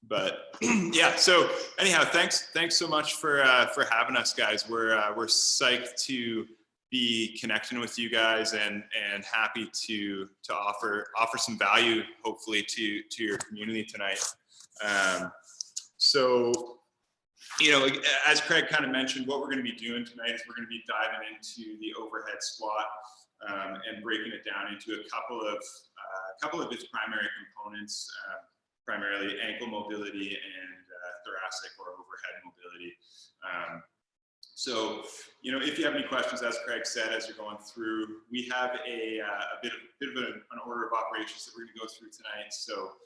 But yeah, so anyhow, thanks so much for having us, guys. We're psyched to be connecting with you guys and happy to offer some value, hopefully, to your community tonight. So, you know, as Craig kind of mentioned, what we're going to be doing tonight is we're going to be diving into the overhead squat and breaking it down into a couple of its primary components, primarily ankle mobility and thoracic or overhead mobility. So, you know, if you have any questions, as Craig said, as you're going through, we have a bit of an order of operations that we're going to go through tonight. So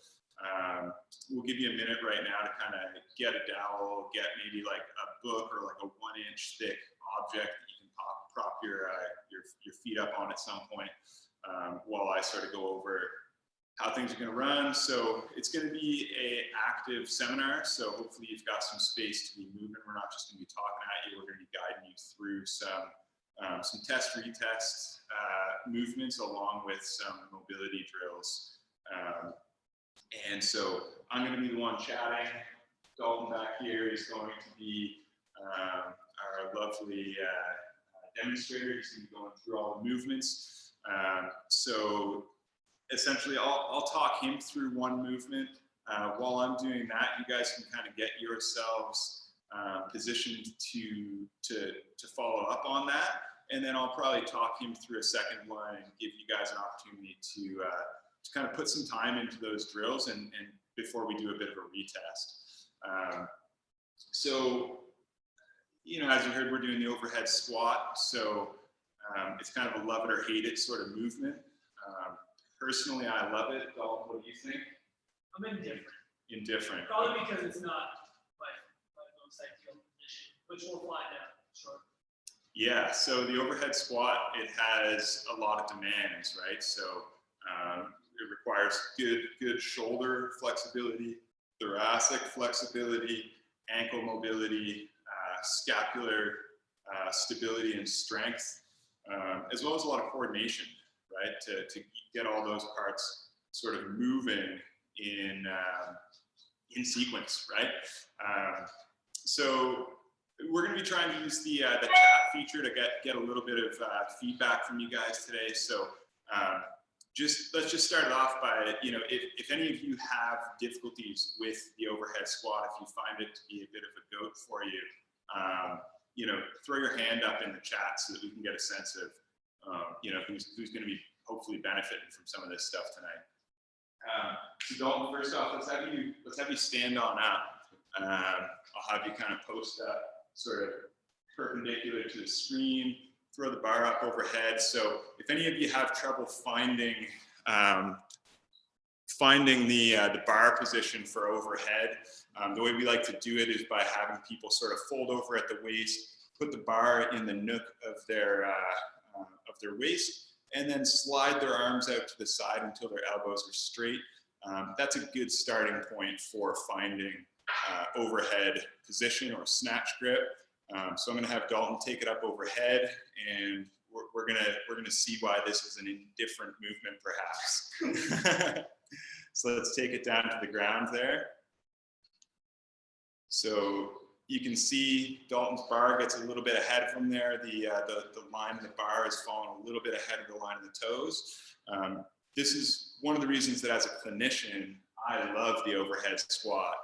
we'll give you a minute right now to kind of get a dowel, get maybe like a book or like a 1-inch thick object that you can prop your feet up on at some point while I sort of go over how things are going to run. So it's going to be an active seminar. So hopefully you've got some space to be moving. We're not just going to be talking at you. We're going to be guiding you through some test retest movements along with some mobility drills. And so I'm going to be the one chatting. Dalton back here is going to be our lovely demonstrator. He's going to be going through all the movements. So essentially, I'll talk him through one movement. While I'm doing that, you guys can kind of get yourselves positioned to follow up on that. And then I'll probably talk him through a second one and give you guys an opportunity to kind of put some time into those drills and before we do a bit of a retest. So, you know, as you heard, we're doing the overhead squat. So it's kind of a love it or hate it sort of movement. Personally, I love it. Dalton, what do you think? I'm indifferent. Indifferent. Probably because it's not my most ideal position, which we'll find out shortly. Yeah, so the overhead squat, it has a lot of demands, right? So it requires good shoulder flexibility, thoracic flexibility, ankle mobility, scapular stability and strength, as well as a lot of coordination, right? To get all those parts sort of moving in sequence, right? So we're going to be trying to use the chat feature to get a little bit of feedback from you guys today. So let's just start it off by, you know, if any of you have difficulties with the overhead squat, if you find it to be a bit of a goat for you, you know, throw your hand up in the chat so that we can get a sense of, you know, who's going to be hopefully benefiting from some of this stuff tonight. So Dalton, first off, let's have you stand on up. I'll have you kind of post up sort of perpendicular to the screen, throw the bar up overhead. So if any of you have trouble finding the bar position for overhead, the way we like to do it is by having people sort of fold over at the waist, put the bar in the nook of their waist, and then slide their arms out to the side until their elbows are straight. That's a good starting point for finding overhead position or snatch grip. So I'm going to have Dalton take it up overhead, and we're gonna see why this is an indifferent movement, perhaps. So let's take it down to the ground there. So you can see Dalton's bar gets a little bit ahead of him there. The line of the bar is falling a little bit ahead of the line of the toes. This is one of the reasons that as a clinician, I love the overhead squat.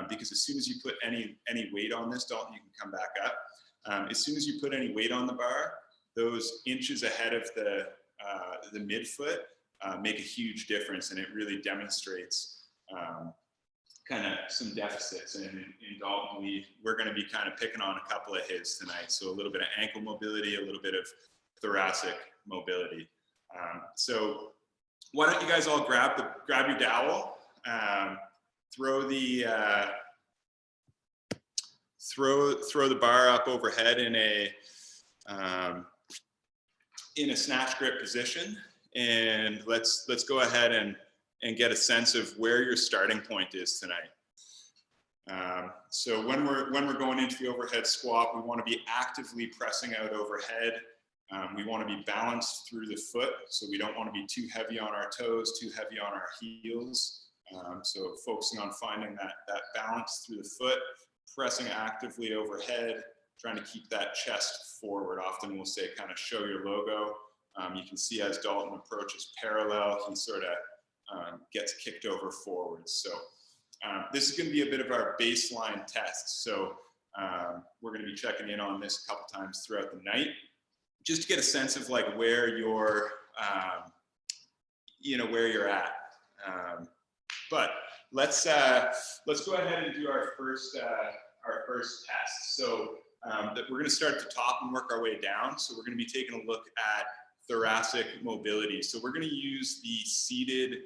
Because as soon as you put any weight on this, Dalton, you can come back up. As soon as you put any weight on the bar, those inches ahead of the midfoot make a huge difference, and it really demonstrates kind of some deficits. And in Dalton, we're going to be kind of picking on a couple of his tonight. So a little bit of ankle mobility, a little bit of thoracic mobility. So why don't you guys all grab your dowel, throw the bar up overhead in a snatch grip position, and let's go ahead and get a sense of where your starting point is tonight. So when we're going into the overhead squat, we want to be actively pressing out overhead. We want to be balanced through the foot, so we don't want to be too heavy on our toes, too heavy on our heels. So focusing on finding that balance through the foot, pressing actively overhead, trying to keep that chest forward. Often we'll say kind of show your logo. You can see as Dalton approaches parallel, he sort of gets kicked over forward. So this is going to be a bit of our baseline test. So we're going to be checking in on this a couple times throughout the night, just to get a sense of like where you're, where you're at. But let's go ahead and do our first test. So we're going to start at the top and work our way down. So we're going to be taking a look at thoracic mobility. So we're going to use the seated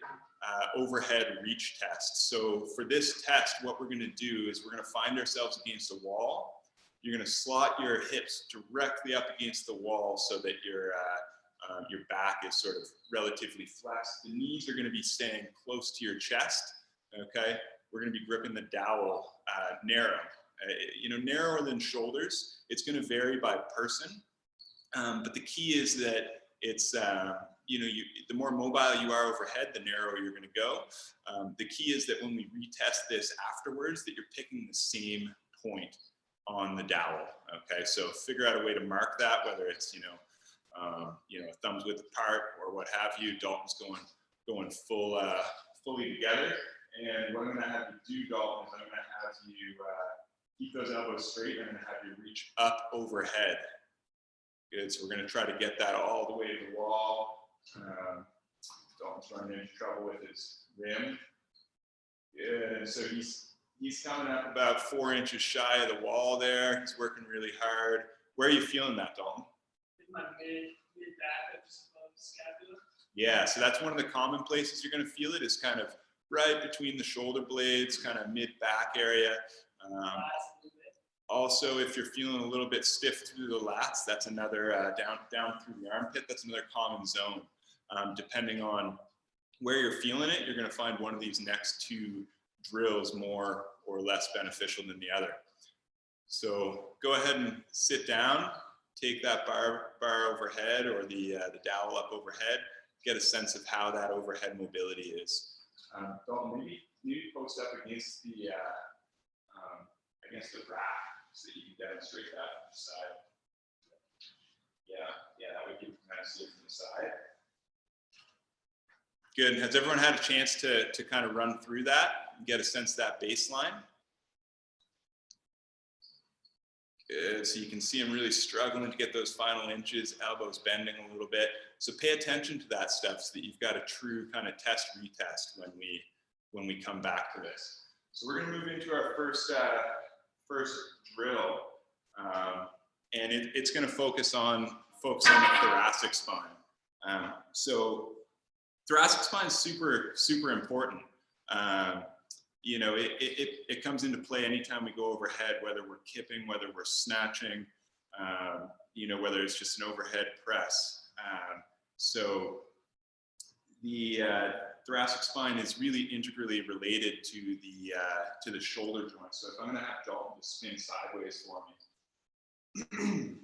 overhead reach test. So for this test, what we're going to do is we're going to find ourselves against a wall. You're going to slot your hips directly up against the wall so that your back is sort of relatively flexed. The knees are going to be staying close to your chest. Okay, we're going to be gripping the dowel narrow. Narrower than shoulders. It's going to vary by person, but the key is that it's the more mobile you are overhead, the narrower you're going to go. The key is that when we retest this afterwards, that you're picking the same point on the dowel. Okay, so figure out a way to mark that, whether it's thumbs width apart or what have you. Dalton's going fully together, and what I'm going to have you do, Dalton, is I'm going to have you keep those elbows straight. I'm going to have you reach up overhead. Good. So we're going to try to get that all the way to the wall. Dalton's running into trouble with his rim. Good. And so he's coming up about 4 inches shy of the wall there. He's working really hard. Where are you feeling that, Dalton? In my mid-back, just above the scapula. Yeah, so that's one of the common places you're going to feel it, is kind of right between the shoulder blades, kind of mid-back area. Also, if you're feeling a little bit stiff through the lats, that's another down through the armpit. That's another common zone. Depending on where you're feeling it, you're going to find one of these next two drills more or less beneficial than the other. So go ahead and sit down. Take that bar overhead or the dowel up overhead. Get a sense of how that overhead mobility is. Dalton, maybe post up against the rack, so that you can demonstrate that from the side. Yeah, that way you can kind of see it from the side. Good. Has everyone had a chance to kind of run through that and get a sense of that baseline? Good. So you can see I'm really struggling to get those final inches, elbows bending a little bit. So pay attention to that stuff so that you've got a true kind of test retest when we come back to this. So we're going to move into our first drill, and it's going to focus on the thoracic spine. So thoracic spine is super important. It comes into play anytime we go overhead, whether we're kipping, whether we're snatching, whether it's just an overhead press. So the thoracic spine is really integrally related to the shoulder joint. So if I'm going to have Dalton to spin sideways for me,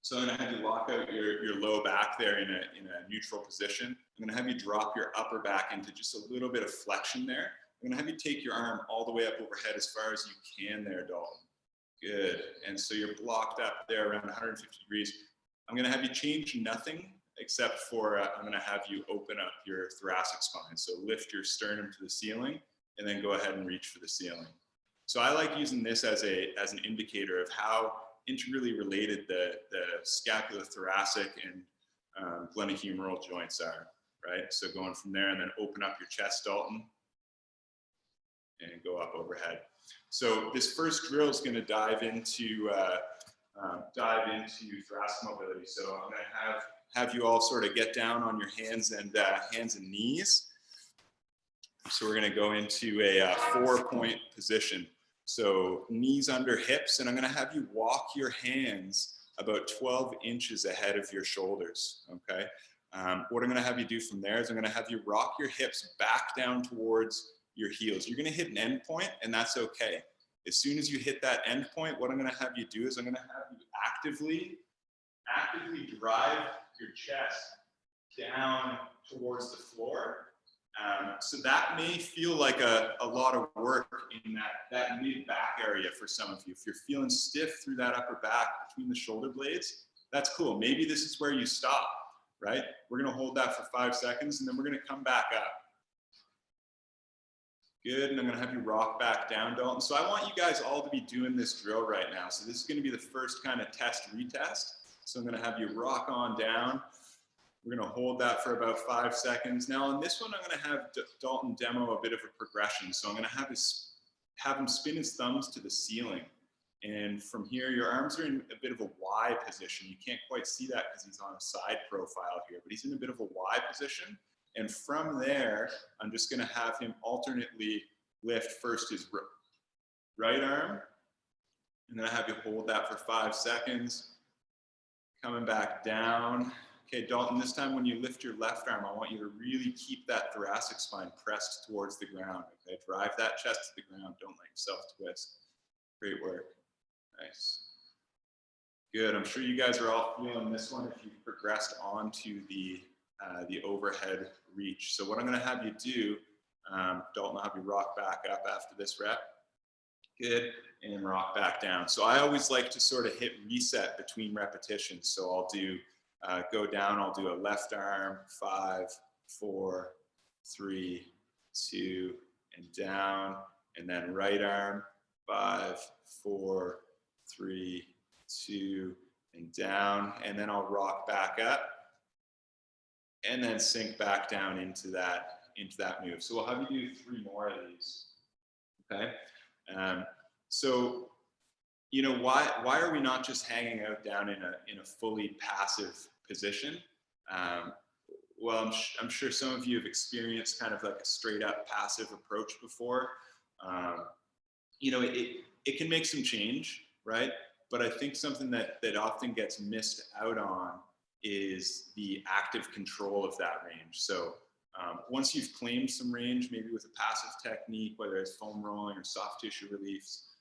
so I'm going to have you lock out your low back there in a neutral position. I'm going to have you drop your upper back into just a little bit of flexion there. I'm going to have you take your arm all the way up overhead as far as you can there, Dalton. Good. And so you're blocked up there around 150 degrees. I'm going to have you change nothing except for I'm going to have you open up your thoracic spine. So lift your sternum to the ceiling and then go ahead and reach for the ceiling. So I like using this as an indicator of how integrally related the scapulothoracic and glenohumeral joints are, right? So going from there and then open up your chest, Dalton, and go up overhead. So this first drill is going to dive into thoracic mobility. So I'm going to have you all sort of get down on your hands and knees. So we're going to go into a 4-point position. So knees under hips, and I'm going to have you walk your hands about 12 inches ahead of your shoulders, okay? What I'm going to have you do from there is I'm going to have you rock your hips back down towards your heels. You're going to hit an end point, and that's okay. As soon as you hit that end point, what I'm going to have you do is I'm going to have you actively drive your chest down towards the floor So that may feel like a lot of work in that mid back area for some of you. If you're feeling stiff through that upper back between the shoulder blades, that's cool. Maybe this is where you stop, right? We're gonna hold that for 5 seconds and then we're gonna come back up. Good, and I'm gonna have you rock back down, Dalton. So I want you guys all to be doing this drill right now. So this is gonna be the first kind of test retest. So I'm gonna have you rock on down. We're gonna hold that for about 5 seconds. Now on this one, I'm gonna have Dalton demo a bit of a progression. So I'm gonna have him spin his thumbs to the ceiling. And from here, your arms are in a bit of a Y position. You can't quite see that because he's on a side profile here, but he's in a bit of a Y position. And from there, I'm just gonna have him alternately lift first his right arm, and then I have you hold that for 5 seconds. Coming back down. Okay, Dalton, this time when you lift your left arm, I want you to really keep that thoracic spine pressed towards the ground, okay? Drive that chest to the ground, don't let yourself twist. Great work, nice. Good, I'm sure you guys are all feeling this one if you've progressed onto the overhead reach. So what I'm gonna have you do, Dalton, I'll have you rock back up after this rep. Good, and rock back down. So I always like to sort of hit reset between repetitions. So I'll do, go down, I'll do a left arm, 5, 4, 3, 2, and down. And then right arm, 5, 4, 3, 2, and down. And then I'll rock back up. And then sink back down into that move. So we'll have you do 3 more of these, okay? So, you know, why are we not just hanging out down in a fully passive position? Well, I'm sure some of you have experienced kind of like a straight up passive approach before. You know, it can make some change, right? But I think something that often gets missed out on is the active control of that range. So once you've claimed some range, maybe with a passive technique, whether it's foam rolling or soft tissue reliefs,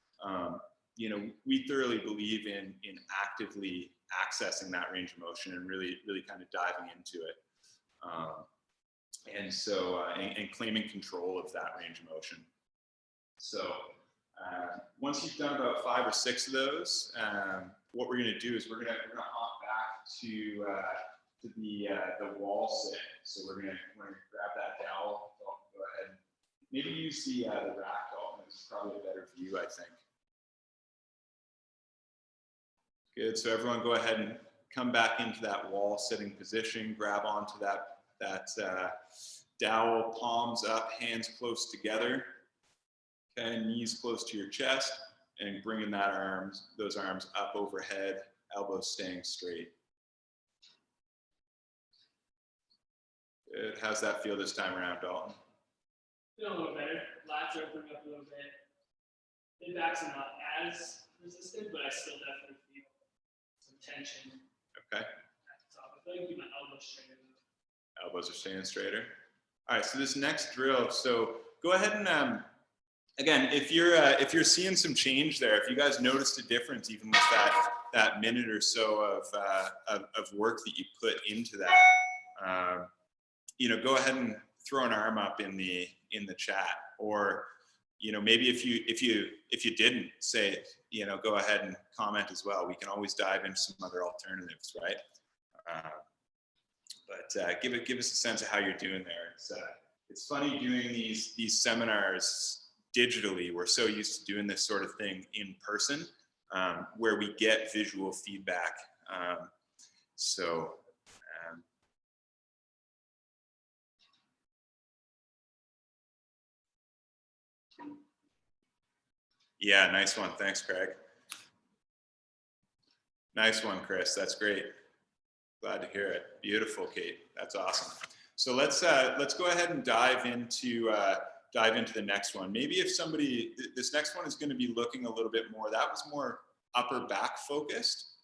you know, we thoroughly believe in actively accessing that range of motion and really kind of diving into it. And so, and claiming control of that range of motion. So once you've done about 5 or 6 of those, what we're gonna do is we're gonna hop back to the wall sit. So we're gonna grab that dowel. Go ahead and maybe use the rack dowel. It's probably a better view, I think. Good. So everyone, go ahead and come back into that wall sitting position. Grab onto that dowel, palms up, hands close together. Okay, knees close to your chest, and bringing those arms up overhead, elbows staying straight. Good. How's that feel this time around, Dalton? Feel a little better. Lats are opening up a little bit. Mid-backs are not as resistant, but I still definitely feel some tension. Okay. At the top. I feel like keep my elbows straighter. Elbows are staying straighter. All right, so this next drill, so go ahead and, again, if you're seeing some change there, if you guys noticed a difference even with that minute or so of work that you put into that, you know, go ahead and throw an arm up in the chat, or, you know, maybe if you didn't say it, you know, go ahead and comment as well. We can always dive into some other alternatives, right? But give us a sense of how you're doing there. It's funny doing these seminars digitally. We're so used to doing this sort of thing in person, where we get visual feedback. Yeah, nice one. Thanks, Craig. Nice one, Chris. That's great. Glad to hear it. Beautiful, Kate. That's awesome. So let's go ahead and dive into the next one. Maybe if this next one is going to be looking a little bit more. That was more upper back focused.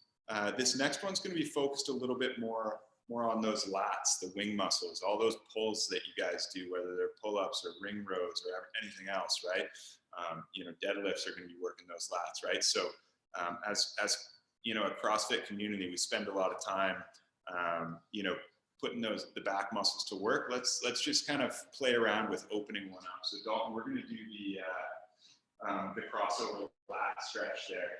This next one's going to be focused a little bit more on those lats, the wing muscles, all those pulls that you guys do, whether they're pull-ups or ring rows or anything else, right? You know, deadlifts are going to be working those lats, right? So as you know, a CrossFit community, we spend a lot of time, you know, putting the back muscles to work, let's just kind of play around with opening one up. So Dalton, we're going to do the crossover lat stretch there.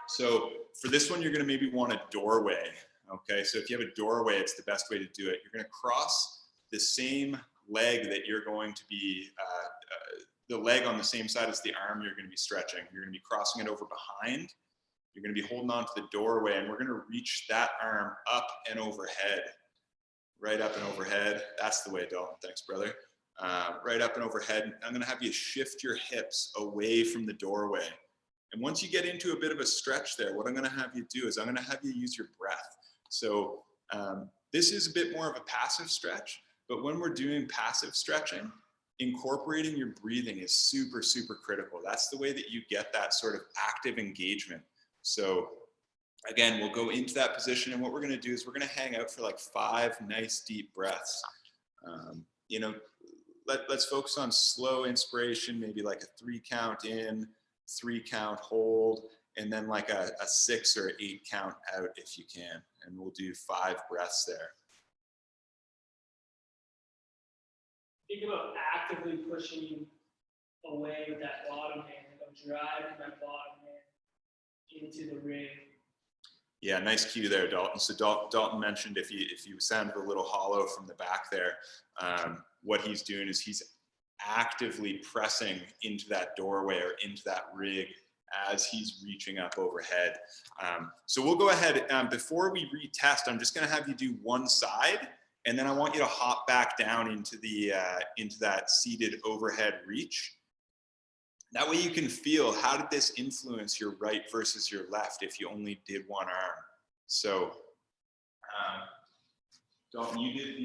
So for this one, you're going to maybe want a doorway. Okay, so if you have a doorway, it's the best way to do it. You're going to cross the same leg that you're going to be, the leg on the same side as the arm you're going to be stretching. You're going to be crossing it over behind. You're going to be holding on to the doorway, and we're going to reach that arm up and overhead. Right up and overhead. That's the way, Dalton. Thanks, brother. Right up and overhead. I'm going to have you shift your hips away from the doorway. And once you get into a bit of a stretch there, what I'm going to have you do is I'm going to have you use your breath. So this is a bit more of a passive stretch, but when we're doing passive stretching, incorporating your breathing is super, super critical. That's the way that you get that sort of active engagement. So again, we'll go into that position, and what we're going to do is we're going to hang out for like 5 nice deep breaths. You know, let's focus on slow inspiration, maybe like a 3 count in, 3 count hold, and then like a 6 or 8 count out if you can. And we'll do 5 breaths there. Think about actively pushing away with that bottom hand. Like I'm driving my bottom hand into the ring. Yeah, nice cue there, Dalton. So Dalton mentioned if you sounded a little hollow from the back there, what he's doing is he's actively pressing into that doorway or into that rig as he's reaching up overhead. So we'll go ahead, before we retest, I'm just going to have you do one side, and then I want you to hop back down into that seated overhead reach. That way you can feel, how did this influence your right versus your left if you only did one arm? So Dalton, you did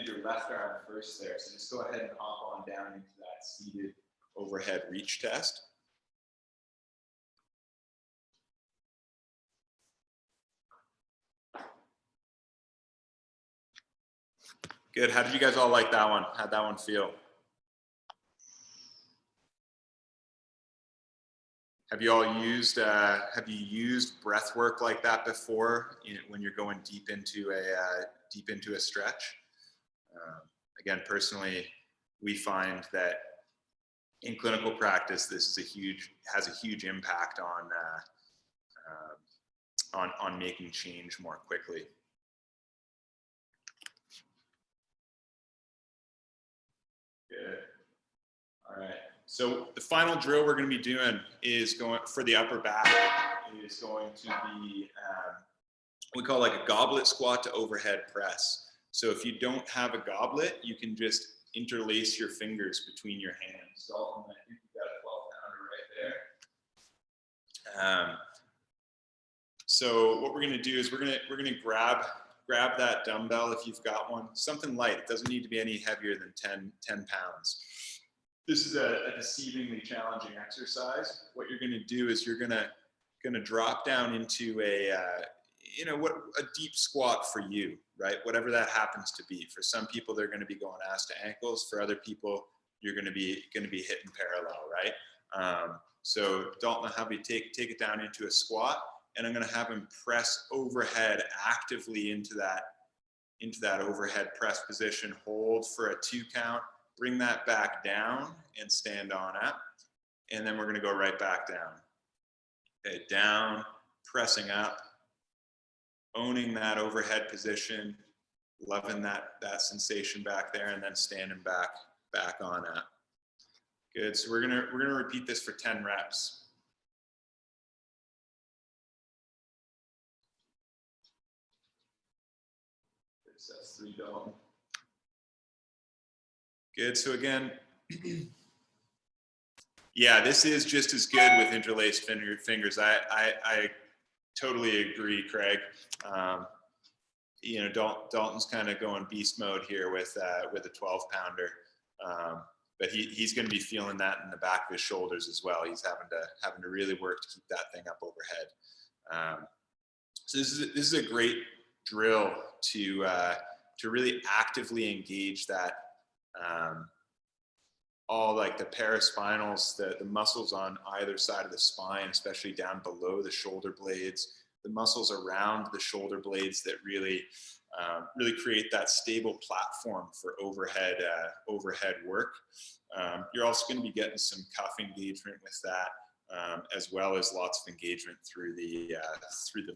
your left arm first there, so just go ahead and hop on down into that seated overhead reach test. Good. How did you guys all like that one? How'd that one feel? Have you all used breath work like that before, when you're going deep into a stretch? Again, personally, we find that in clinical practice, this is has a huge impact on making change more quickly. Good. All right. So the final drill we're going to be doing is going for the upper back is going to be we call like a goblet squat to overhead press. So if you don't have a goblet, you can just interlace your fingers between your hands. Dalton, I think you've got a 12-pounder right there. So what we're going to do is we're going to grab that dumbbell if you've got one, something light. It doesn't need to be any heavier than 10 pounds. This is a deceivingly challenging exercise. What you're going to do is you're going to drop down into a deep squat for you, right? Whatever that happens to be. For some people, they're going to be going ass to ankles. For other people, you're going to be hitting parallel, right? So Dalton, I'll have you take it down into a squat, and I'm going to have him press overhead actively into that overhead press position. Hold for a 2 count. Bring that back down and stand on up. And then we're going to go right back down. Okay, down, pressing up, owning that overhead position, loving that sensation back there, and then standing back on up. Good. So we're gonna repeat this for 10 reps. That's 3 Dalton. Good. So again, yeah, this is just as good with interlaced fingers. I totally agree, Craig. Dalton's kind of going beast mode here with a 12-pounder, but he's going to be feeling that in the back of his shoulders as well. He's having to really work to keep that thing up overhead. So this is a great drill to really actively engage that. All like the paraspinals, the muscles on either side of the spine, especially down below the shoulder blades, muscles around the shoulder blades that really create that stable platform for overhead work. You're also going to be getting some cuff engagement with that, as well as lots of engagement through the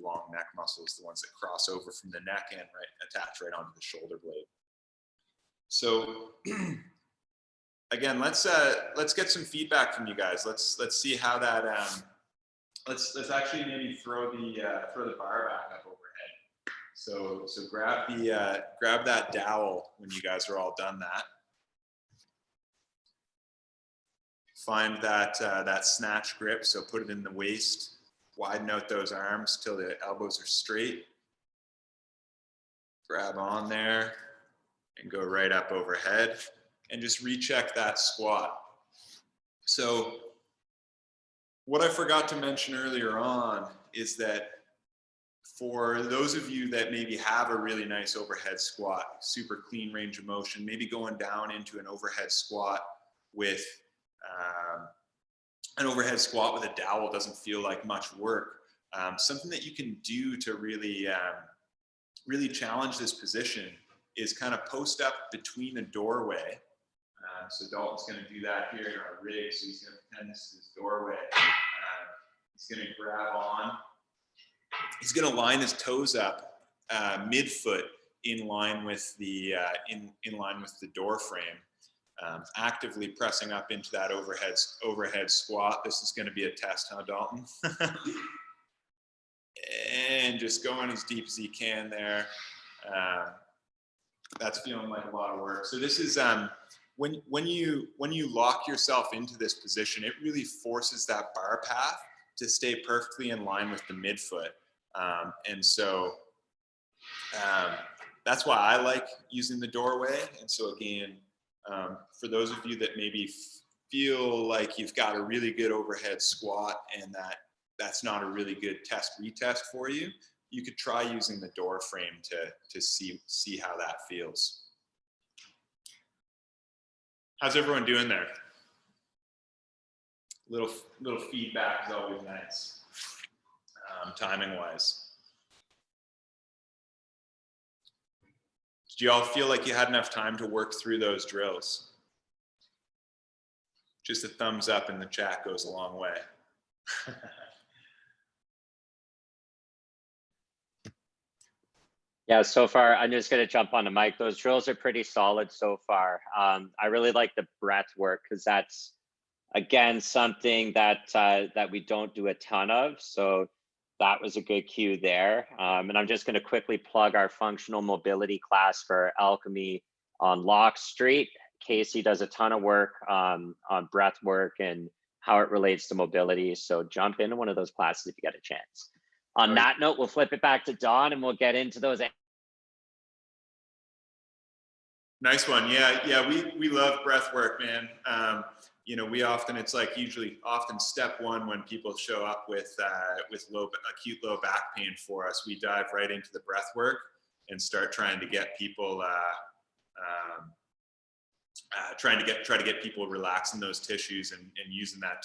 long neck muscles, the ones that cross over from the neck and attach right onto the shoulder blade. So again, let's get some feedback from you guys. Let's see how that. Let's actually maybe throw the bar back up overhead. So grab that dowel when you guys are all done that. Find that snatch grip. So put it in the waist. Widen out those arms till the elbows are straight. Grab on there and go right up overhead. And just recheck that squat. So what I forgot to mention earlier on is that for those of you that maybe have a really nice overhead squat, super clean range of motion, maybe going down into an overhead squat with a dowel doesn't feel like much work. Something that you can do to really challenge this position is kind of post up between a doorway. So Dalton's going to do that here in our rig. So he's going to pretend this is his doorway. He's going to grab on. He's going to line his toes up mid-foot in line with the door frame, actively pressing up into that overhead squat. This is going to be a test, huh, Dalton? And just going as deep as he can there. That's feeling like a lot of work. So this is when you lock yourself into this position, it really forces that bar path to stay perfectly in line with the midfoot. And so that's why I like using the doorway. And so again, for those of you that maybe feel like you've got a really good overhead squat and that's not a really good retest for you, you could try using the door frame to see how that feels. How's everyone doing there? Little feedback is always nice, timing wise. Do you all feel like you had enough time to work through those drills? Just a thumbs up in the chat goes a long way. Yeah, so far, I'm just going to jump on the mic. Those drills are pretty solid so far. I really like the breath work because that's, again, something that we don't do a ton of. So that was a good cue there. And I'm just going to quickly plug our functional mobility class for Alchemy on Lock Street. Casey does a ton of work on breath work and how it relates to mobility. So jump into one of those classes if you get a chance. On that note, we'll flip it back to Don and we'll get into those. Nice one. Yeah, we love breath work, man. You know, it's like often step one when people show up with acute low back pain for us, we dive right into the breath work and start trying to get people try to get people relaxing those tissues and using that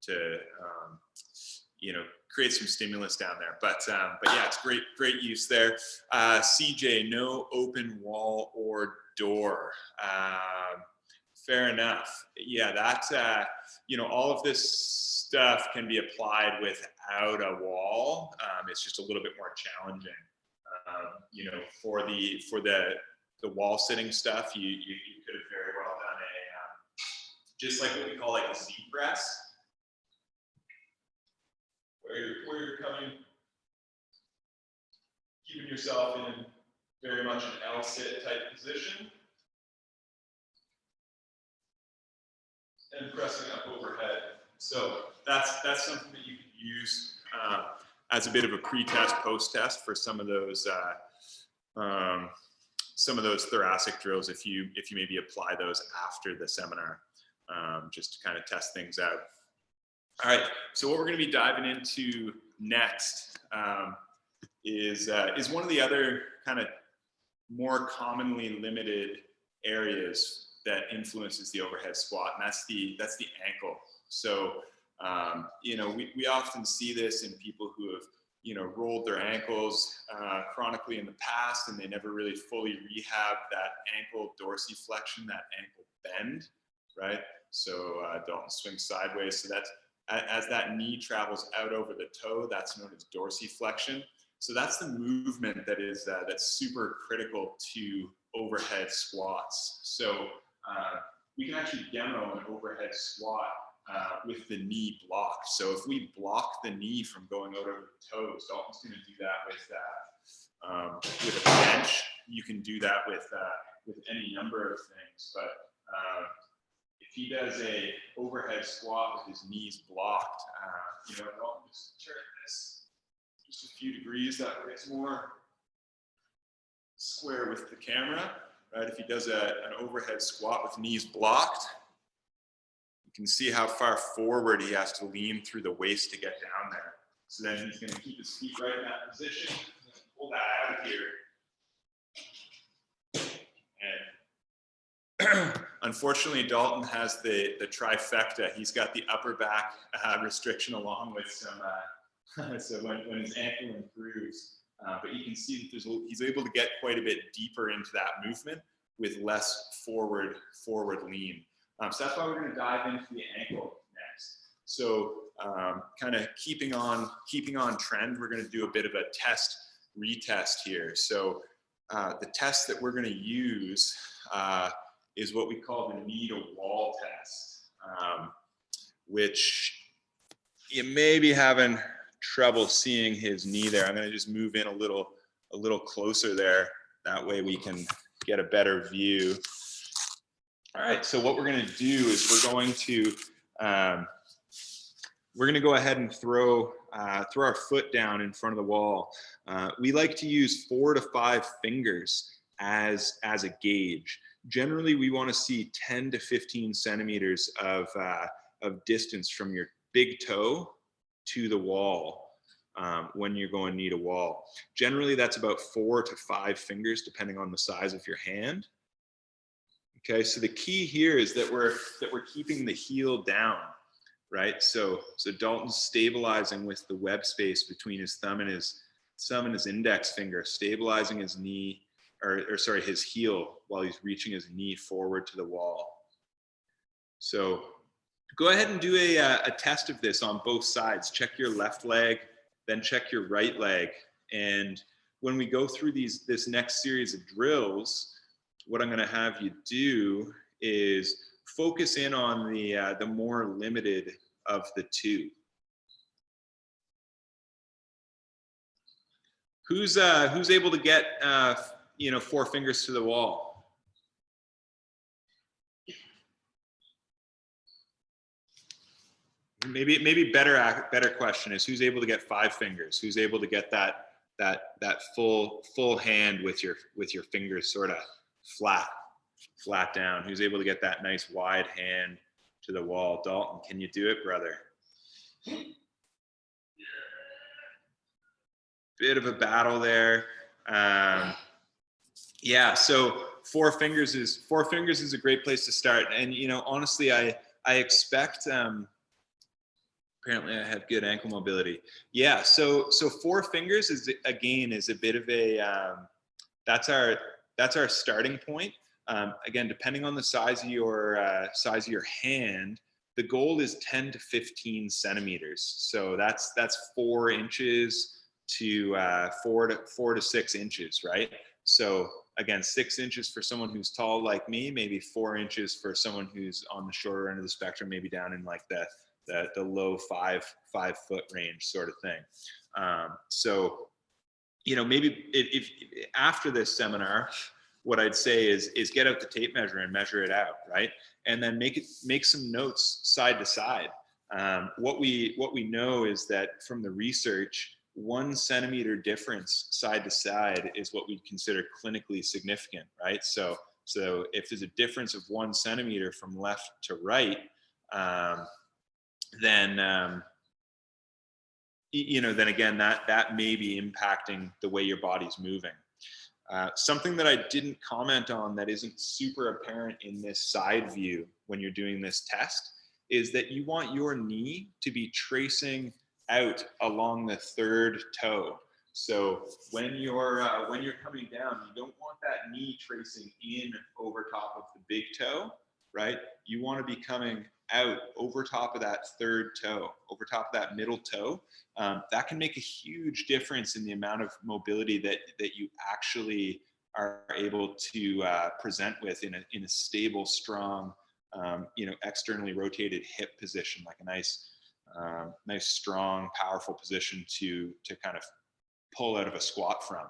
to you know, create some stimulus down there. But yeah, it's great use there. CJ, no open wall or door. Fair enough. Yeah, that's you know, all of this stuff can be applied without a wall. It's just a little bit more challenging. You know, for the wall sitting stuff, you could have very well done just like what we call like a Z press, where you're keeping yourself in very much an L sit type position and pressing up overhead. So that's something that you can use as a bit of a pre-test, post-test for some of those thoracic drills if you maybe apply those after the seminar, just to kind of test things out. All right, so what we're going to be diving into next is one of the other kind of more commonly limited areas that influences the overhead squat, and that's the ankle. So you know, we often see this in people who have rolled their ankles chronically in the past, and they never really fully rehabbed that ankle dorsiflexion, that ankle bend, right? So Dalton swings sideways. So that's, as that knee travels out over the toe, that's known as dorsiflexion. So that's the movement that is that's super critical to overhead squats. So we can actually demo an overhead squat with the knee blocked. So if we block the knee from going out over the toes, Dalton's going to do that with a bench. You can do that with any number of things, but if he does a overhead squat with his knees blocked, Dalton, just turn this just a few degrees, that way it's more square with the camera, right? If he does an overhead squat with knees blocked, you can see how far forward he has to lean through the waist to get down there. So then he's going to keep his feet right in that position, pull that out of here. And unfortunately, Dalton has the trifecta. He's got the upper back restriction along with some, so when his ankle improves, but you can see that he's able to get quite a bit deeper into that movement with less forward lean. So that's why we're going to dive into the ankle next. So kind of keeping on trend, we're going to do a bit of a retest here. So the test that we're going to use is what we call the knee to wall test, which you may be having trouble seeing his knee there. I'm going to just move in a little closer there. That way we can get a better view. All right, so what we're going to do is we're going to go ahead and throw our foot down in front of the wall. We like to use 4 to 5 fingers as a gauge. Generally, we want to see 10 to 15 centimeters of distance from your big toe to the wall when you're going knee to wall. Generally, that's about 4 to 5 fingers, depending on the size of your hand. Okay, so the key here is that we're keeping the heel down, right? So Dalton's stabilizing with the web space between his thumb and his index finger, stabilizing his knee, his heel while he's reaching his knee forward to the wall. So go ahead and do a test of this on both sides. Check your left leg, then check your right leg. And when we go through this next series of drills, what I'm going to have you do is focus in on the more limited of the two. Who's able to get 4 fingers to the wall? Maybe better question is who's able to get 5 fingers? Who's able to get that full hand with your fingers sort of flat down? Who's able to get that nice wide hand to the wall? Dalton, can you do it, brother? Bit of a battle there. Yeah, so 4 fingers is a great place to start. And honestly, I expect apparently I have good ankle mobility. Yeah, so 4 fingers is a bit of a that's our starting point. Again, depending on the size of your hand, the goal is 10 to 15 centimeters. So that's 4 inches to 4 to 6 inches, right? So again, 6 inches for someone who's tall like me, maybe 4 inches for someone who's on the shorter end of the spectrum, maybe down in like the low 5 foot range sort of thing. So maybe if after this seminar, what I'd say is get out the tape measure and measure it out, right? And then make some notes side to side. What we know is that from the research, 1 centimeter difference side to side is what we consider clinically significant, right? So if there's a difference of 1 centimeter from left to right, then again that may be impacting the way your body's moving. Something that I didn't comment on that isn't super apparent in this side view when you're doing this test is that you want your knee to be tracing out along the third toe. So when you're coming down, you don't want that knee tracing in over top of the big toe, right? You want to be coming out over top of that third toe, over top of that middle toe. That can make a huge difference in the amount of mobility that you actually are able to present with in a stable, strong, externally rotated hip position, like a nice, strong, powerful position to kind of pull out of a squat from.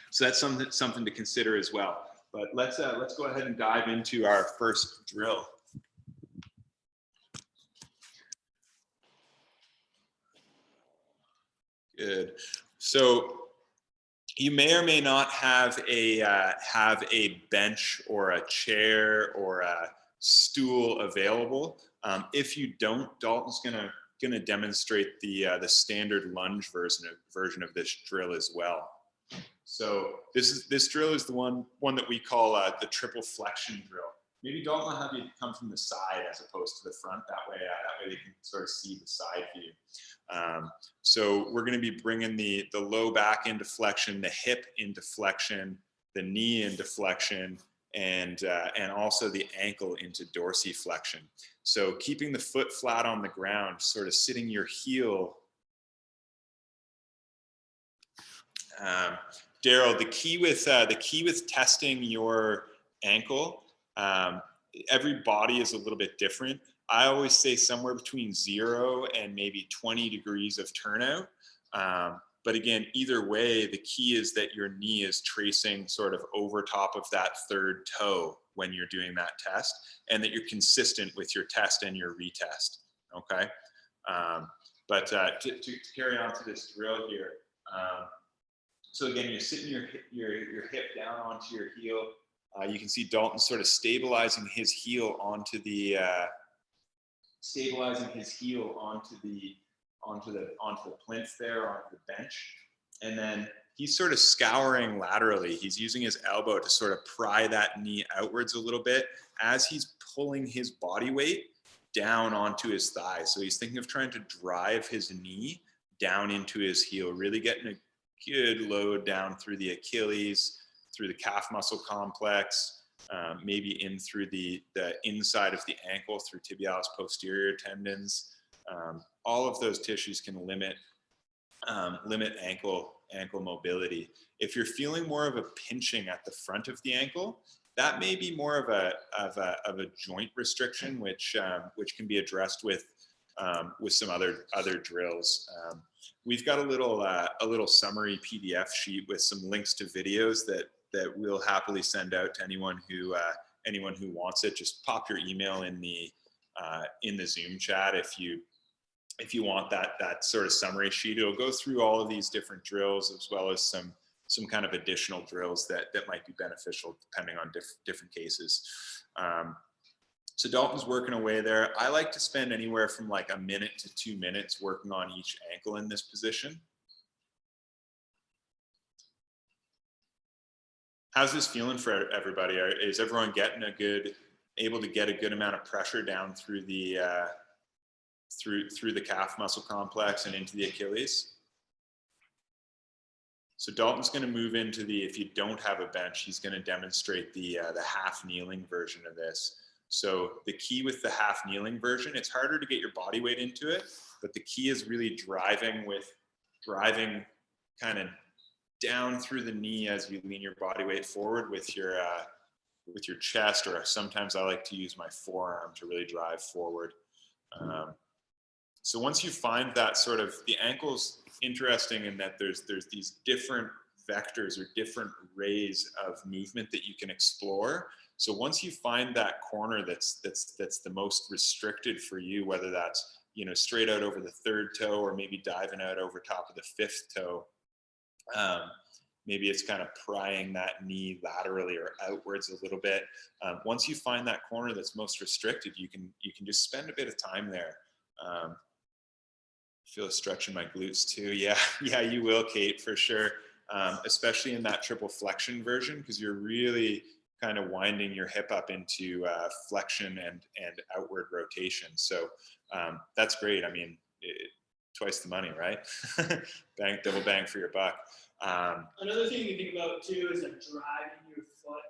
So that's something to consider as well. But let's go ahead and dive into our first drill. Good. So you may or may not have a bench or a chair or a stool available. If you don't, Dalton's gonna demonstrate the standard lunge version of this drill as well. So this drill is the one that we call the triple flexion drill. Maybe Dalton will have you come from the side as opposed to the front. That way they can sort of see the side view. So we're going to be bringing the low back into flexion, the hip into flexion, the knee into flexion, and also the ankle into dorsiflexion. So keeping the foot flat on the ground, sort of sitting your heel. Daryl, the key with testing your ankle, every body is a little bit different. I always say somewhere between 0 and maybe 20 degrees of turnout. But again, either way, the key is that your knee is tracing sort of over top of that third toe when you're doing that test, and that you're consistent with your test and your retest. Okay. But to carry on to this drill here. So again, you're sitting your hip down onto your heel. You can see Dalton sort of stabilizing his heel onto the plinth there, onto the bench, and then he's sort of scouring laterally. He's using his elbow to sort of pry that knee outwards a little bit as he's pulling his body weight down onto his thigh. So he's thinking of trying to drive his knee down into his heel, really getting a good load down through the Achilles, through the calf muscle complex, maybe in through the inside of the ankle, through tibialis posterior tendons. All of those tissues can limit ankle mobility. If you're feeling more of a pinching at the front of the ankle, that may be more of a joint restriction, which can be addressed with some other drills. We've got a little summary PDF sheet with some links to videos that we'll happily send out to anyone who wants it. Just pop your email in the Zoom chat if you want that sort of summary sheet. It'll go through all of these different drills, as well as some kind of additional drills that might be beneficial depending on different cases. So Dalton's working away there. I like to spend anywhere from like 1 minute to 2 minutes working on each ankle in this position. How's this feeling for everybody? Is everyone getting able to get a good amount of pressure down through the through the calf muscle complex and into the Achilles? So Dalton's going to move into if you don't have a bench, he's going to demonstrate the half kneeling version of this. So the key with the half kneeling version, it's harder to get your body weight into it, but the key is really driving kind of down through the knee as you lean your body weight forward with your chest, or sometimes I like to use my forearm to really drive forward. So once you find that sort of, the ankle's interesting in that there's these different vectors or different rays of movement that you can explore. So once you find that corner that's the most restricted for you, whether that's, straight out over the third toe, or maybe diving out over top of the fifth toe, maybe it's kind of prying that knee laterally or outwards a little bit. Once you find that corner that's most restricted, you can just spend a bit of time there. Feel a stretch in my glutes too. Yeah, you will, Kate, for sure. Especially in that triple flexion version, because you're really kind of winding your hip up into flexion and outward rotation. So that's great. I mean, twice the money, right? Double bang for your buck. Another thing you think about too is like driving your foot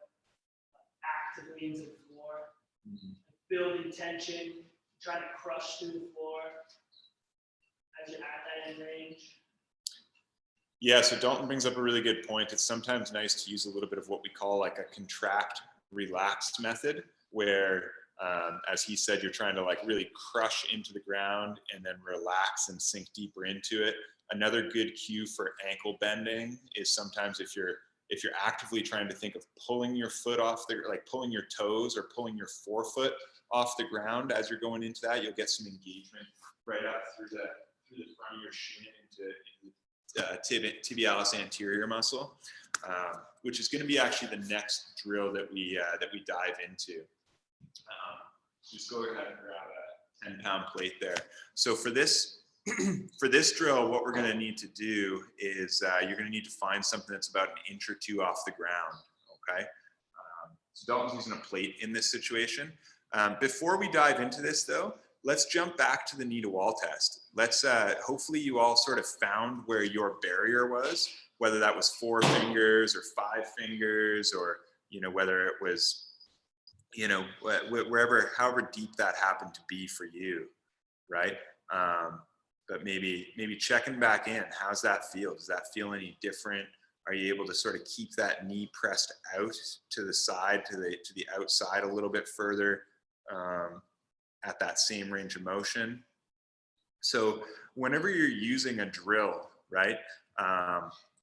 actively into the floor, building tension, trying to crush through the floor as you're at that end range. Yeah, so Dalton brings up a really good point. It's sometimes nice to use a little bit of what we call like a contract relaxed method, where as he said, you're trying to like really crush into the ground and then relax and sink deeper into it. Another good cue for ankle bending is sometimes if you're actively trying to think of pulling your foot off the, like pulling your toes or pulling your forefoot off the ground as you're going into that, you'll get some engagement right up through the front of your shin into tibialis anterior muscle, which is going to be actually the next drill that we dive into. Just go ahead and grab a 10-pound plate there. So for this drill, what we're going to need to do is you're going to need to find something that's about an inch or two off the ground. Okay. So Dalton's using a plate in this situation. Before we dive into this, though, let's jump back to the knee to wall test. Let's hopefully you all sort of found where your barrier was, whether that was 4 fingers or 5 fingers, or whether it was wherever, however deep that happened to be for you, right? But maybe checking back in, how's that feel? Does that feel any different? Are you able to sort of keep that knee pressed out to the side, to the outside a little bit further, at that same range of motion? So whenever you're using a drill, right,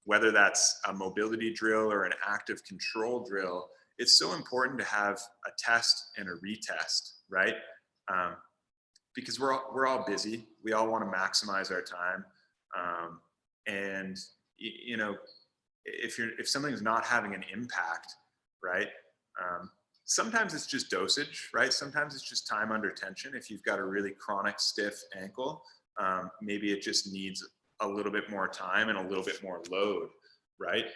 whether that's a mobility drill or an active control drill, it's so important to have a test and a retest, right? Because we're all busy. We all want to maximize our time, and if something's not having an impact, right? Sometimes it's just dosage, right? Sometimes it's just time under tension. If you've got a really chronic stiff ankle, maybe it just needs a little bit more time and a little bit more load, right?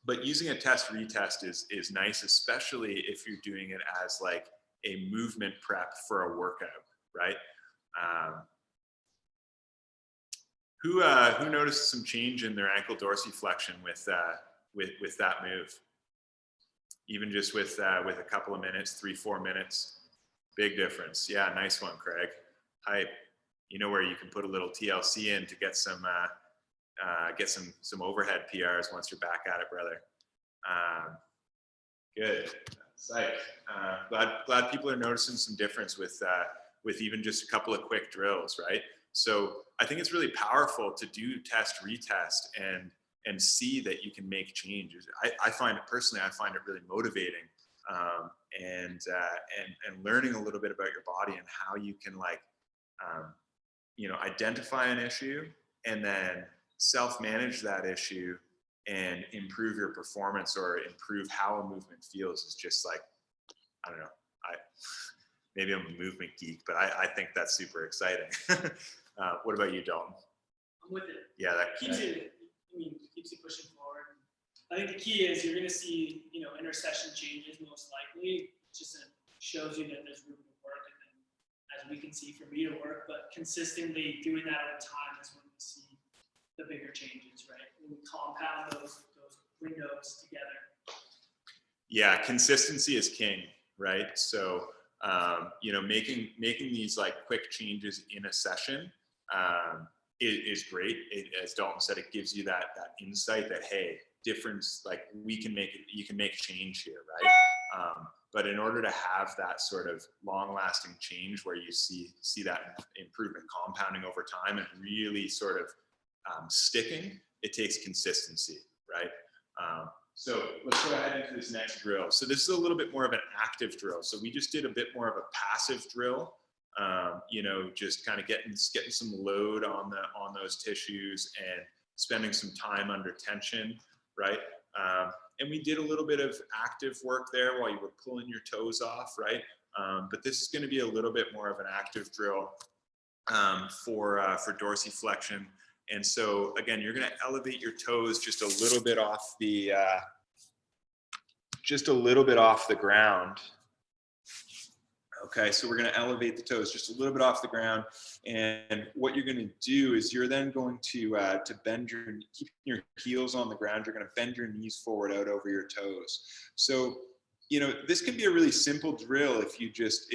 But using a test retest is nice, especially if you're doing it as like a movement prep for a workout, right? Who noticed some change in their ankle dorsiflexion with that move? Even just with a couple of minutes, 3-4 minutes, big difference. Yeah, nice one, Craig. Hype. You know where you can put a little TLC in to get some overhead PRs once you're back at it, brother. Good. Psych. Glad people are noticing some difference with even just a couple of quick drills, right? So I think it's really powerful to do test retest and see that you can make changes. I find it personally, I find it really motivating, and learning a little bit about your body and how you can identify an issue and then self-manage that issue and improve your performance or improve how a movement feels is just like, I don't know, maybe I'm a movement geek, but I think that's super exciting. What about you, Dalton? I'm with it. Yeah, that keeps it pushing forward. I think the key is you're going to see, intercession changes most likely. It just shows you that there's room to work, and then as we can see, for me to work, but consistently doing that over time is when we see the bigger changes, right? When we compound those windows together. Yeah, consistency is king, right? So, making these like quick changes in a session is great. As Dalton said, it gives you that insight that, hey, difference, like you can make change here, right? But in order to have that sort of long-lasting change where you see that improvement compounding over time and really sort of sticking, it takes consistency, right? So let's go ahead into this next drill. So this is a little bit more of an active drill. So we just did a bit more of a passive drill, just kind of getting some load on those tissues and spending some time under tension, right? And we did a little bit of active work there while you were pulling your toes off, right? But this is going to be a little bit more of an active drill for dorsiflexion. And so again, you're going to elevate your toes just a little bit off the ground. Okay, so we're going to elevate the toes just a little bit off the ground, and what you're going to do is you're then going to bend keep your heels on the ground. You're going to bend your knees forward out over your toes. So, you know, this can be a really simple drill if you just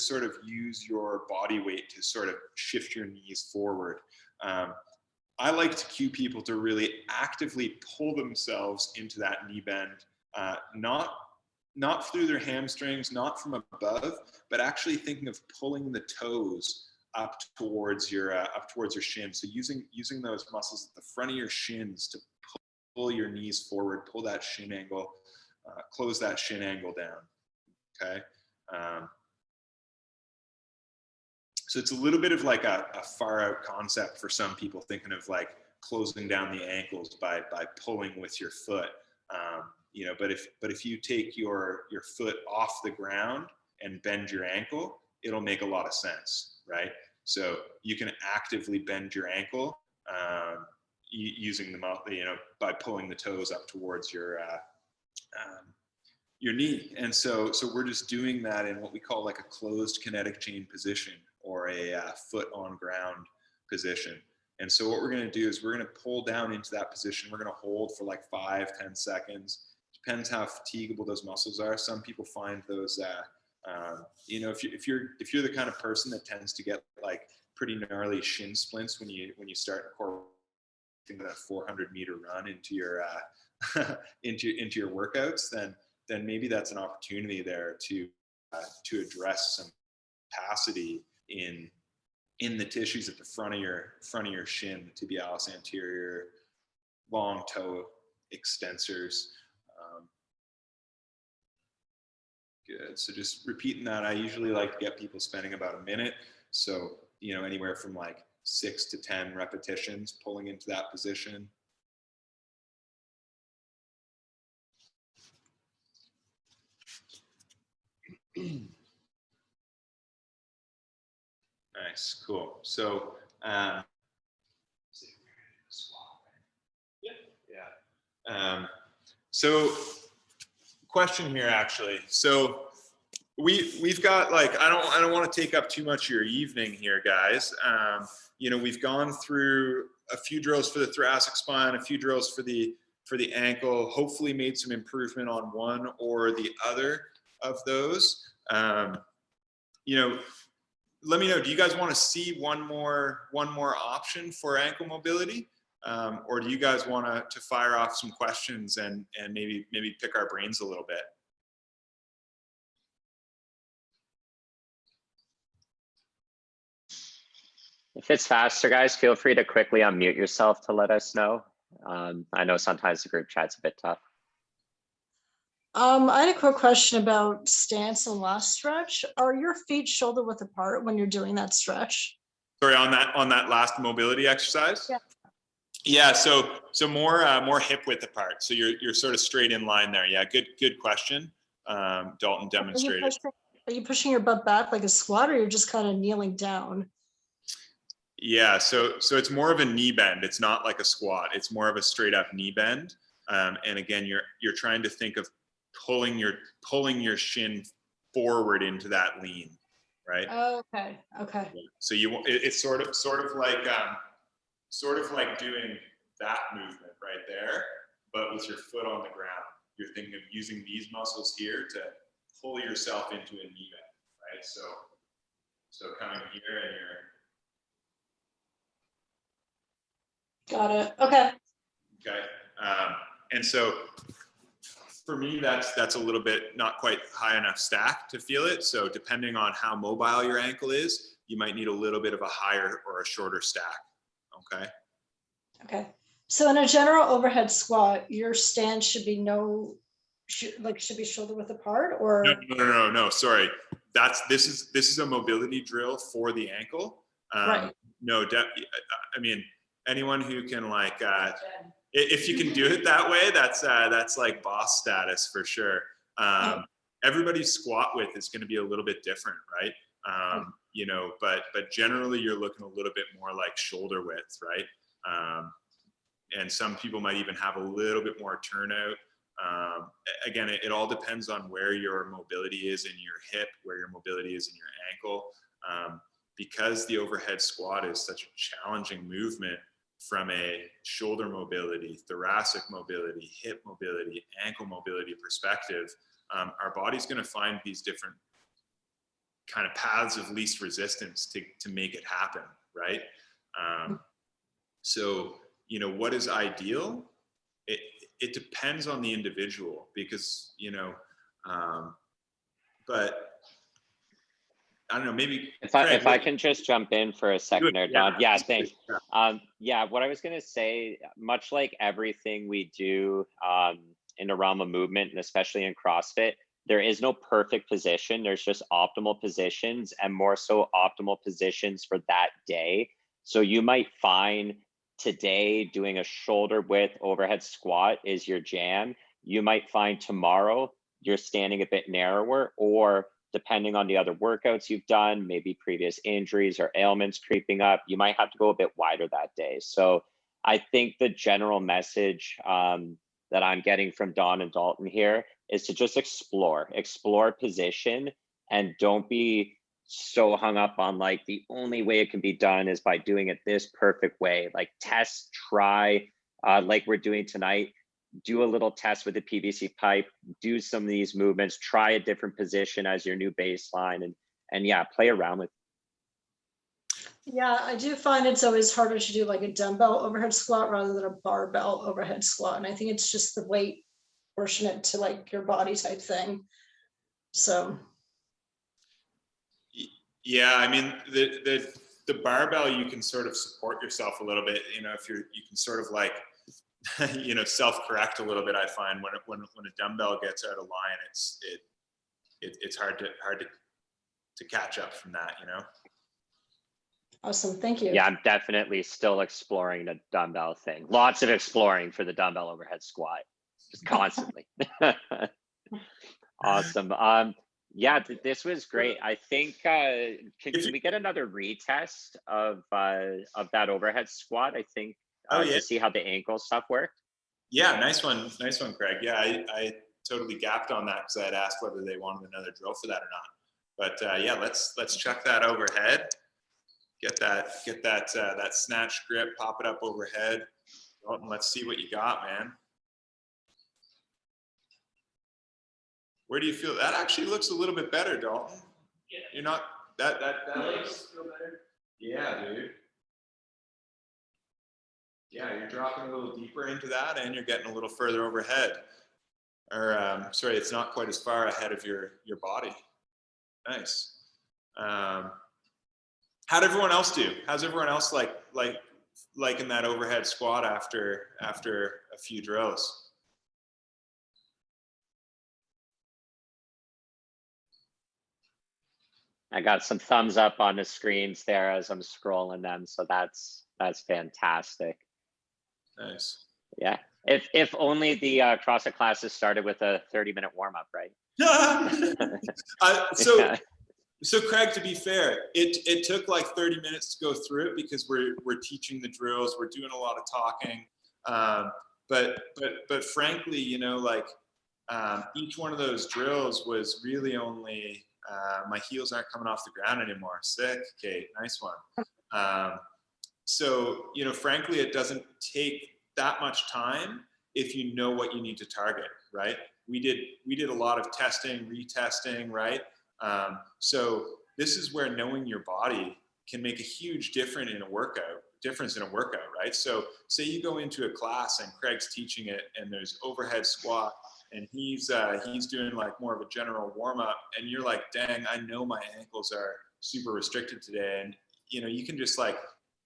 sort of use your body weight to sort of shift your knees forward. I like to cue people to really actively pull themselves into that knee bend, not through their hamstrings, not from above, but actually thinking of pulling the toes up towards your shin. So using those muscles at the front of your shins to pull your knees forward, pull that shin angle, close that shin angle down. Okay. So it's a little bit of like a far out concept for some people, thinking of like closing down the ankles by pulling with your foot. You know, but if you take your foot off the ground and bend your ankle, it'll make a lot of sense, right? So you can actively bend your ankle using the mouth, you know, by pulling the toes up towards your knee. And so we're just doing that in what we call like a closed kinetic chain position, or a foot on ground position. And so what we're going to do is we're going to pull down into that position. We're going to hold for like 5-10 seconds. Depends how fatigable those muscles are. Some people find those, you know, if you're the kind of person that tends to get like pretty gnarly shin splints when you start incorporating that 400-meter run into your into your workouts, then maybe that's an opportunity there to address some capacity in the tissues at the front of your shin, the tibialis anterior, long toe extensors. Good. So just repeating that, I usually like to get people spending about a minute. So, you know, anywhere from like 6 to 10 repetitions pulling into that position. Nice, cool. So, so question here actually. So we've got like, I don't want to take up too much of your evening here, guys. You know, we've gone through a few drills for the thoracic spine, a few drills for the ankle, hopefully made some improvement on one or the other of those. You know, let me know, do you guys want to see one more option for ankle mobility? Or do you guys want to fire off some questions and maybe pick our brains a little bit? If it's faster, guys, feel free to quickly unmute yourself to let us know. I know sometimes the group chat's a bit tough. I had a quick question about stance and last stretch. Are your feet shoulder width apart when you're doing that stretch? Sorry, on that last mobility exercise? Yeah. Yeah, so more hip width apart. So you're sort of straight in line there. Yeah, good question. Dalton demonstrated. Are you pushing your butt back like a squat, or you're just kind of kneeling down? Yeah, so it's more of a knee bend. It's not like a squat. It's more of a straight up knee bend. And again, you're trying to think of pulling your shin forward into that lean, right? Oh, okay. Okay. So it's sort of like doing that movement right there, but with your foot on the ground. You're thinking of using these muscles here to pull yourself into a knee bend, right? So coming here and you're Got it. Okay. okay. And so for me, that's a little bit not quite high enough stack to feel it. So depending on how mobile your ankle is, you might need a little bit of a higher or a shorter stack. Okay. Okay. So in a general overhead squat, your stance should be should be shoulder width apart, or no. Sorry, this is a mobility drill for the ankle. Right. No, I mean, anyone who can like, if you can do it that way, that's like boss status for sure. Everybody's squat width is going to be a little bit different, right? You know, but generally you're looking a little bit more like shoulder width, right? And some people might even have a little bit more turnout Again, it all depends on where your mobility is in your hip, where your mobility is in your ankle. Because the overhead squat is such a challenging movement from a shoulder mobility, thoracic mobility, hip mobility, ankle mobility perspective, our body's going to find these different kind of paths of least resistance to make it happen, right? So, you know, what is ideal? It depends on the individual, because, you know, but I don't know, maybe If Craig, I can just jump in for a second there, Don. Yeah, thanks. Yeah. Yeah, what I was gonna say, much like everything we do in the realm of movement, and especially in CrossFit, there is no perfect position. There's just optimal positions, and more so optimal positions for that day. So you might find today doing a shoulder width overhead squat is your jam. You might find tomorrow you're standing a bit narrower, or depending on the other workouts you've done, maybe previous injuries or ailments creeping up, you might have to go a bit wider that day. So I think the general message that I'm getting from Don and Dalton here is to just explore position, and don't be so hung up on like the only way it can be done is by doing it this perfect way. Like test, try, like we're doing tonight. Do a little test with the PVC pipe, do some of these movements, try a different position as your new baseline, and yeah, play around with it. Yeah, I do find it's always harder to do like a dumbbell overhead squat rather than a barbell overhead squat. And I think it's just the weight proportionate to like your body type thing. So. Yeah, I mean, the barbell, you can sort of support yourself a little bit, you know, if you can sort of like, you know, self-correct a little bit. I find when a dumbbell gets out of line, it's hard to catch up from that, you know. Awesome, thank you. Yeah, I'm definitely still exploring the dumbbell thing. Lots of exploring for the dumbbell overhead squat, just constantly. Awesome. Yeah, this was great. I think can we get another retest of that overhead squat? I think to see how the ankle stuff worked. Yeah, nice one, Craig. Yeah, I totally gapped on that because I had asked whether they wanted another drill for that or not. But yeah, let's check that overhead. Get that snatch grip, pop it up overhead. Dalton, let's see what you got, man. Where do you feel? That actually looks a little bit better, Dalton. Yeah. You're not that Legs feel better. Yeah, dude. Yeah, you're dropping a little deeper into that, and you're getting a little further overhead. Or sorry, it's not quite as far ahead of your body. Nice. How'd everyone else do? How's everyone else liking that overhead squat after a few drills? I got some thumbs up on the screens there as I'm scrolling them, so that's fantastic. Nice. Yeah. If only the CrossFit classes started with a 30-minute warm-up, right? So Craig, to be fair, it took like 30 minutes to go through it because we're teaching the drills, we're doing a lot of talking, but frankly, you know, like each one of those drills was really only my heels aren't coming off the ground anymore. Sick, Kate, nice one. So you know, frankly, it doesn't take that much time if you know what you need to target, right? We did a lot of testing, retesting, right? So this is where knowing your body can make a huge difference in a workout, right? So say you go into a class and Craig's teaching it and there's overhead squat and he's doing like more of a general warm up and you're like, dang, I know my ankles are super restricted today. And you know, you can just like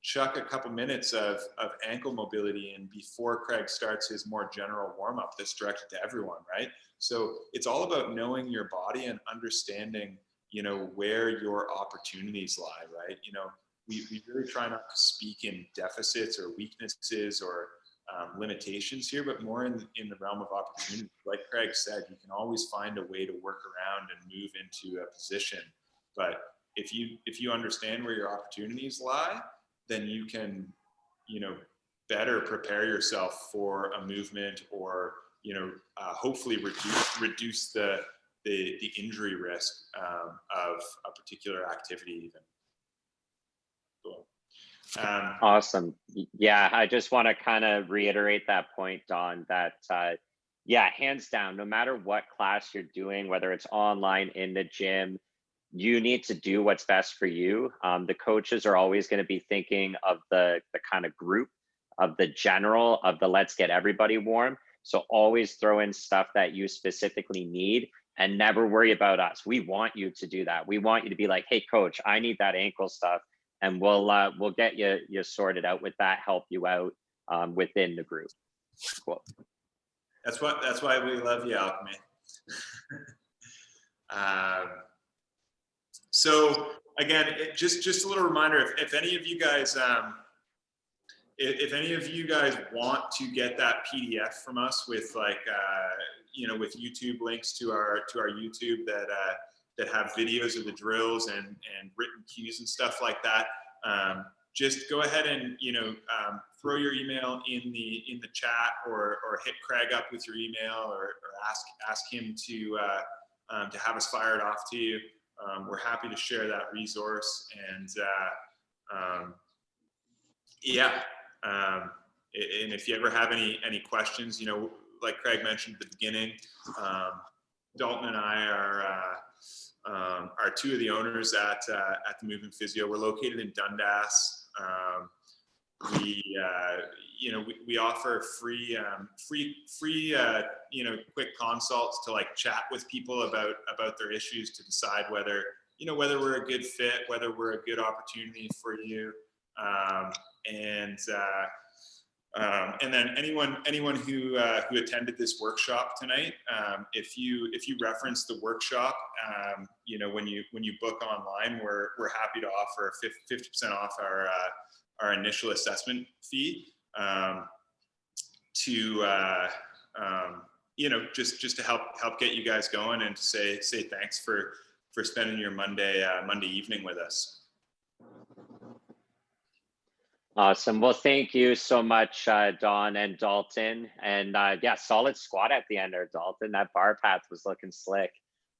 chuck a couple minutes of ankle mobility in before Craig starts his more general warm up that's directed to everyone, right? So it's all about knowing your body and understanding, you know, where your opportunities lie, right? You know, we really try not to speak in deficits or weaknesses or limitations here, but more in the realm of opportunity. Like Craig said, you can always find a way to work around and move into a position. But if you understand where your opportunities lie, then you can, you know, better prepare yourself for a movement or hopefully reduce the injury risk of a particular activity even. Cool. Awesome. Yeah, I just want to kind of reiterate that point, Don, that yeah, hands down, no matter what class you're doing, whether it's online, in the gym, you need to do what's best for you. The coaches are always going to be thinking of the kind of group, of the general, of the let's get everybody warm. So always throw in stuff that you specifically need and never worry about us. We want you to do that. We want you to be like, hey, coach, I need that ankle stuff. And we'll get you sorted out with that, help you out within the group. Cool. That's why we love you, Alchemy. So again, just a little reminder, if any of you guys, if any of you guys want to get that PDF from us with like, with YouTube links to our YouTube that have videos of the drills and written cues and stuff like that, just go ahead and throw your email in the chat or hit Craig up with your email or ask him to have us fire it off to you. We're happy to share that resource, and and if you ever have any questions, like Craig mentioned at the beginning, Dalton and I are two of the owners at the Movement Physio. We're located in Dundas. We offer free quick consults to like chat with people about their issues, to decide whether we're a good fit, whether we're a good opportunity for you, and then anyone who attended this workshop tonight, if you reference the workshop, when you book online, we're happy to offer 50% off our initial assessment fee, just to help get you guys going, and to say thanks for spending your Monday evening with us. Awesome. Well, thank you so much, Don and Dalton. And yeah, solid squat at the end there, Dalton. That bar path was looking slick.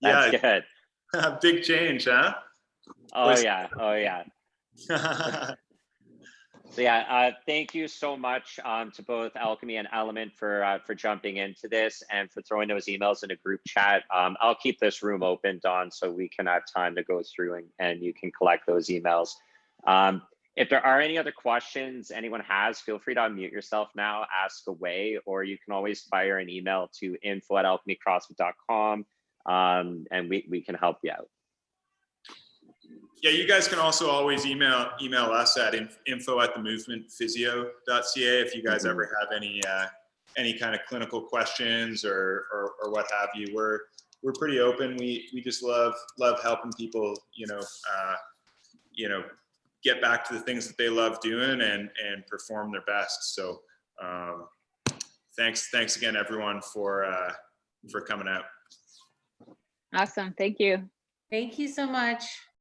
That's good. Big change, huh? Oh yeah. Oh yeah. So yeah, thank you so much to both Alchemy and Element for jumping into this and for throwing those emails in a group chat. I'll keep this room open, Don, so we can have time to go through and you can collect those emails. If there are any other questions anyone has, feel free to unmute yourself now, ask away, or you can always fire an email to info@alchemycrossfit.com, and we can help you out. Yeah, you guys can also always email us at info@themovementphysio.ca if you guys ever have any kind of clinical questions or what have you. We're pretty open. We just love helping people, get back to the things that they love doing and perform their best. So thanks again, everyone, for coming out. Awesome. Thank you. Thank you so much.